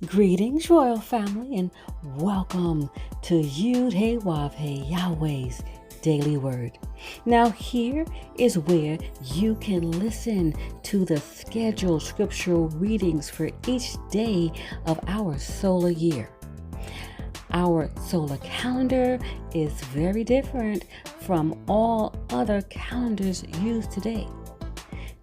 Greetings, royal family, and welcome to Yahweh, Yahweh's Daily Word. Now, here is where you can listen to the scheduled scriptural readings for each day of our solar year. Our solar calendar is very different from all other calendars used today.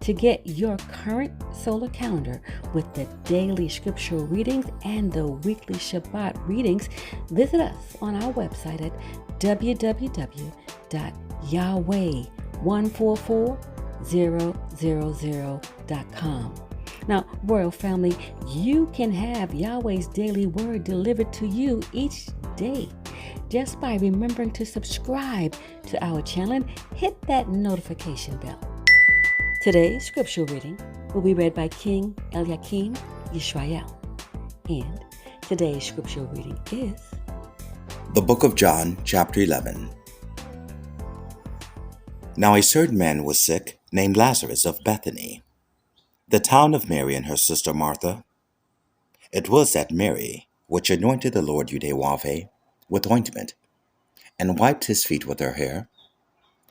To get your current solar calendar with the daily scriptural readings and the weekly Shabbat readings, visit us on our website at www.yahweh144000.com. Now, Royal Family, you can have Yahweh's daily word delivered to you each day just by remembering to subscribe to our channel and hit that notification bell. Today's scripture reading will be read by King Eliakim Yisrael. And today's scripture reading is The Book of John, chapter 11. Now a certain man was sick, named Lazarus of Bethany, the town of Mary and her sister Martha. It was that Mary which anointed the Lord Yahweh with ointment, and wiped his feet with her hair,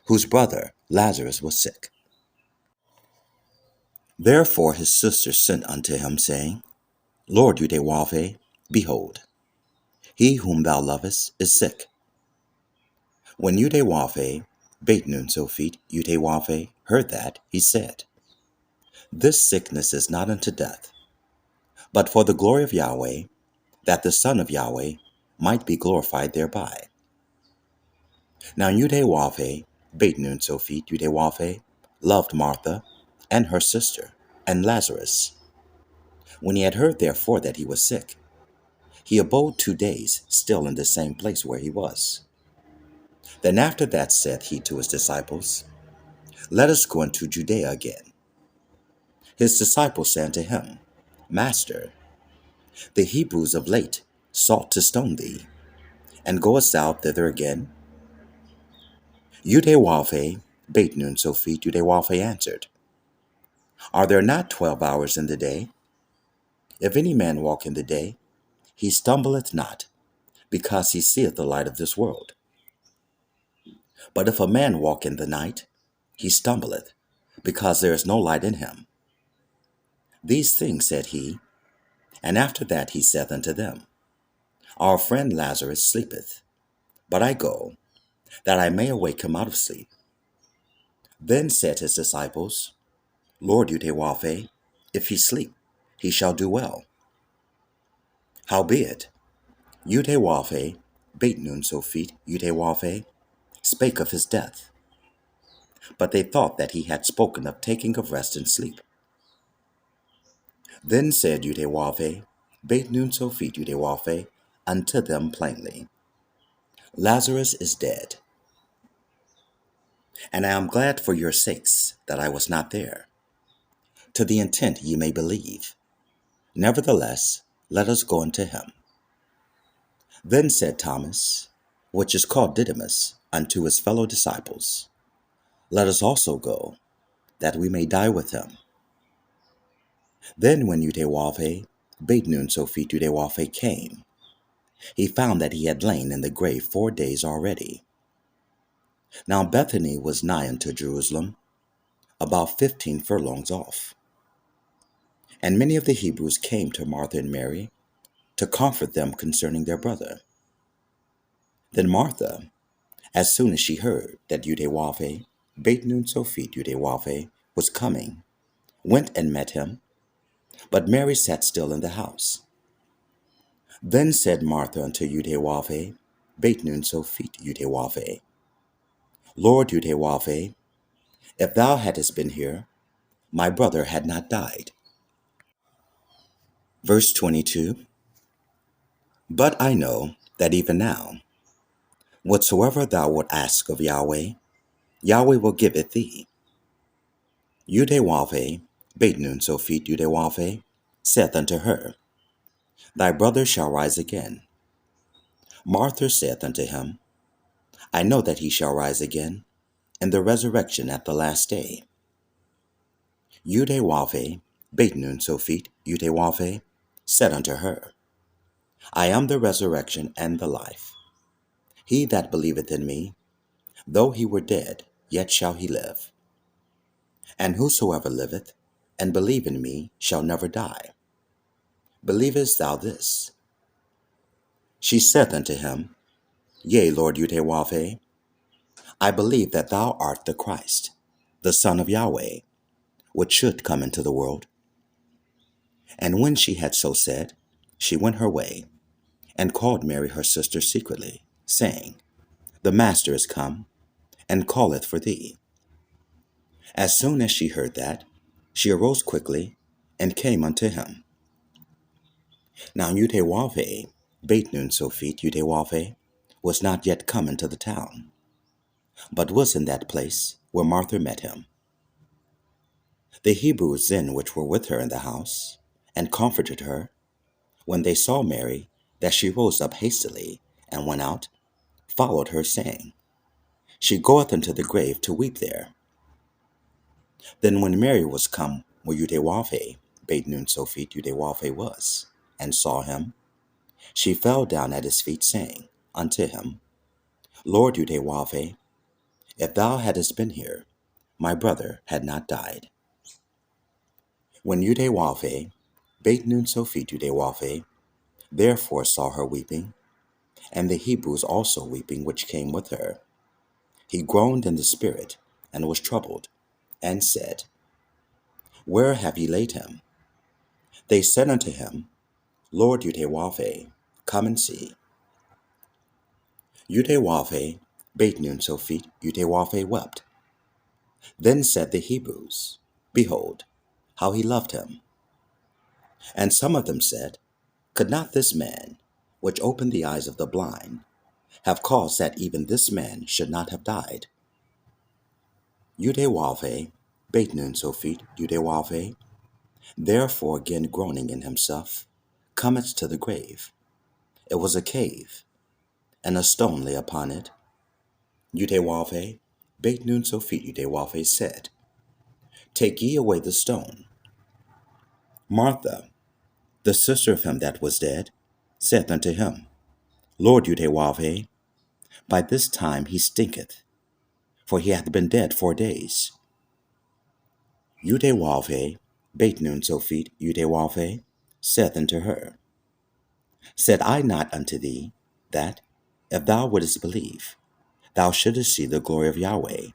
whose brother Lazarus was sick. Therefore his sister sent unto him, saying, Lord Yahweh, behold, he whom thou lovest is sick. When Yahweh bade Nunso feet, Yahweh heard that, he said, This sickness is not unto death, but for the glory of Yahweh, that the Son of Yahweh might be glorified thereby. Now Yahweh bade Nunso feet, Yahweh loved Martha and her sister and Lazarus. When he had heard therefore that he was sick, he abode 2 days still in the same place where he was. Then after that said he to his disciples, Let us go into Judea again. His disciples said unto him, Master, the Hebrews of late sought to stone thee, and goest thou thither again? Yahweh bade Nunso feet, Yahweh answered, Are there not 12 hours in the day? If any man walk in the day, he stumbleth not, because he seeth the light of this world. But if a man walk in the night, he stumbleth, because there is no light in him. These things said he, and after that he saith unto them, Our friend Lazarus sleepeth, but I go, that I may awake him out of sleep. Then said his disciples, Lord Yahweh, if he sleep, he shall do well. Howbeit, Yahweh bade Nunso feet, Yahweh spake of his death. But they thought that he had spoken of taking of rest and sleep. Then said Yahweh bade Nunso feet, Yahweh unto them plainly, Lazarus is dead, and I am glad for your sakes that I was not there, to the intent ye may believe. Nevertheless, let us go unto him. Then said Thomas, which is called Didymus, unto his fellow disciples, Let us also go, that we may die with him. Then when Yahweh bade Nunso feet, Yahweh came, he found that he had lain in the grave 4 days already. Now Bethany was nigh unto Jerusalem, about 15 furlongs off. And many of the Hebrews came to Martha and Mary to comfort them concerning their brother. Then Martha, as soon as she heard that Yahweh bade Nunso feet, Yahweh was coming, went and met him, but Mary sat still in the house. Then said Martha unto Yahweh bade Nunso feet, Yahweh, Lord Yahweh, if thou hadst been here, my brother had not died. Verse 22. But I know that even now, whatsoever thou wilt ask of Yahweh, Yahweh will give it thee. Yahweh bade Nunso feet, Yahweh saith unto her, Thy brother shall rise again. Martha saith unto him, I know that he shall rise again in the resurrection at the last day. Yahweh bade Nunso feet, Yahweh said unto her, I am the resurrection and the life. He that believeth in me, though he were dead, yet shall he live. And whosoever liveth and believe in me shall never die. Believest thou this? She saith unto him, Yea, Lord Yahweh, I believe that thou art the Christ, the Son of Yahweh, which should come into the world. And when she had so said, she went her way, and called Mary her sister secretly, saying, The Master is come, and calleth for thee. As soon as she heard that, she arose quickly, and came unto him. Now Yahweh, Beit Nun Sophit Yahweh, was not yet come into the town, but was in that place where Martha met him. The Hebrews then which were with her in the house, and comforted her, when they saw Mary, that she rose up hastily, and went out, followed her, saying, She goeth unto the grave to weep there. Then when Mary was come where Yahweh, Beit Nun Sophit Yahweh was, and saw him, she fell down at his feet, saying unto him, Lord Yahweh, if thou hadst been here, my brother had not died. When Yahweh, Beit Nun Sophit Yahweh, therefore saw her weeping, and the Hebrews also weeping which came with her, he groaned in the spirit, and was troubled, and said, Where have ye laid him? They said unto him, Lord Yahweh, come and see. Yahweh, Beit Nun Sophit Yahweh wept. Then said the Hebrews, Behold, how he loved him. And some of them said, Could not this man, which opened the eyes of the blind, have caused that even this man should not have died? Yahweh, Beit Nun Sophit Yahweh, therefore again groaning in himself, cometh to the grave. It was a cave, and a stone lay upon it. Yahweh, Beit Nun Sophit Yahweh said, Take ye away the stone. Martha, the sister of him that was dead, saith unto him, Lord Yahweh, by this time he stinketh, for he hath been dead 4 days. Yahweh, Beit Nun Sophit Yahweh, saith unto her, Said I not unto thee, that, if thou wouldest believe, thou shouldest see the glory of Yahweh?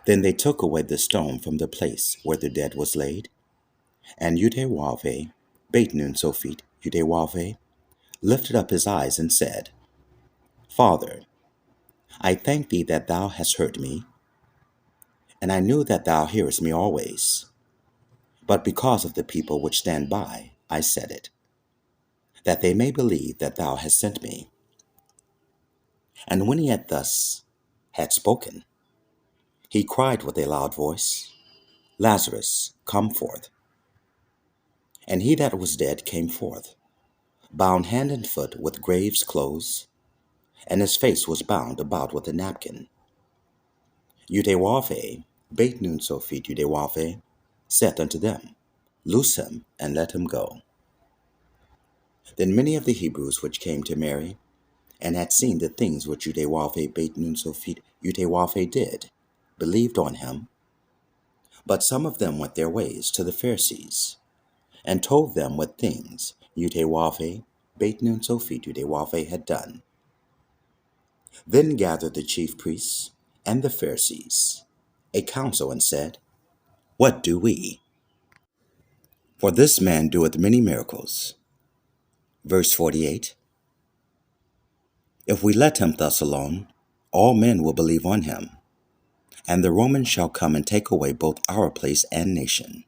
Then they took away the stone from the place where the dead was laid, and Yahweh, Beit Nun Sophit Yahweh, lifted up his eyes and said, Father, I thank thee that thou hast heard me, and I knew that thou hearest me always. But because of the people which stand by, I said it, that they may believe that thou hast sent me. And when he had spoken, he cried with a loud voice, Lazarus, come forth. And he that was dead came forth, bound hand and foot with grave's clothes, and his face was bound about with a napkin. Yahweh, Beit Nun Sophit Yahweh, saith unto them, Loose him, and let him go. Then many of the Hebrews which came to Mary, and had seen the things which Yahweh, Beit Nun Sophit Yahweh did, believed on him. But some of them went their ways to the Pharisees, and told them what things Yahweh, Beit Nun Sophit Yahweh had done. Then gathered the chief priests and the Pharisees a council, and said, What do we? For this man doeth many miracles. Verse 48, If we let him thus alone, all men will believe on him, and the Romans shall come and take away both our place and nation.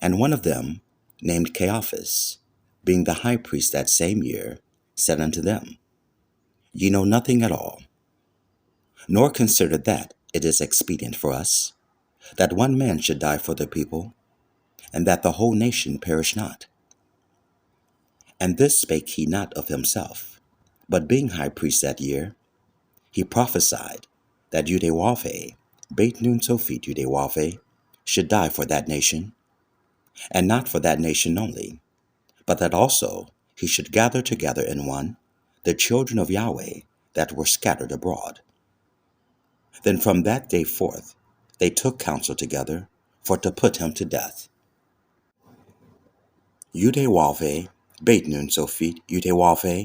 And one of them, named Caiaphas, being the high priest that same year, said unto them, Ye know nothing at all, nor consider that it is expedient for us, that one man should die for the people, and that the whole nation perish not. And this spake he not of himself, but being high priest that year, he prophesied that Yahweh, Beit Nun Sophit Yahweh, should die for that nation, and not for that nation only, but that also he should gather together in one the children of Yahweh that were scattered abroad. Then from that day forth they took counsel together for to put him to death. Yahweh bade nun Sophit Yahweh,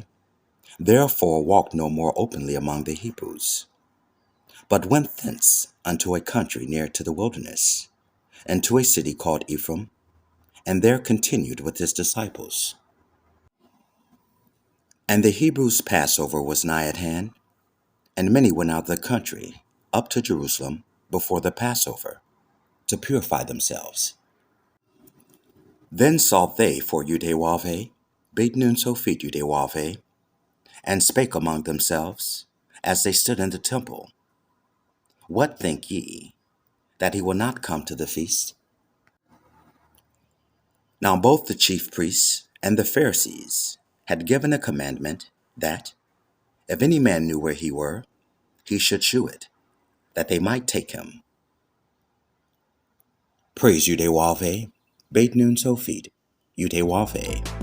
therefore walked no more openly among the Hebrews, but went thence unto a country near to the wilderness, and to a city called Ephraim, and there continued with his disciples. And the Hebrews' Passover was nigh at hand, and many went out of the country up to Jerusalem before the Passover, to purify themselves. Then sought they for Yahweh, bade nun Sophit Yahweh, and spake among themselves, as they stood in the temple, What think ye, that he will not come to the feast? Now both the chief priests and the Pharisees had given a commandment that, if any man knew where he were, he should shew it, that they might take him. Praise Yahweh, bade nun Sophit Yahweh.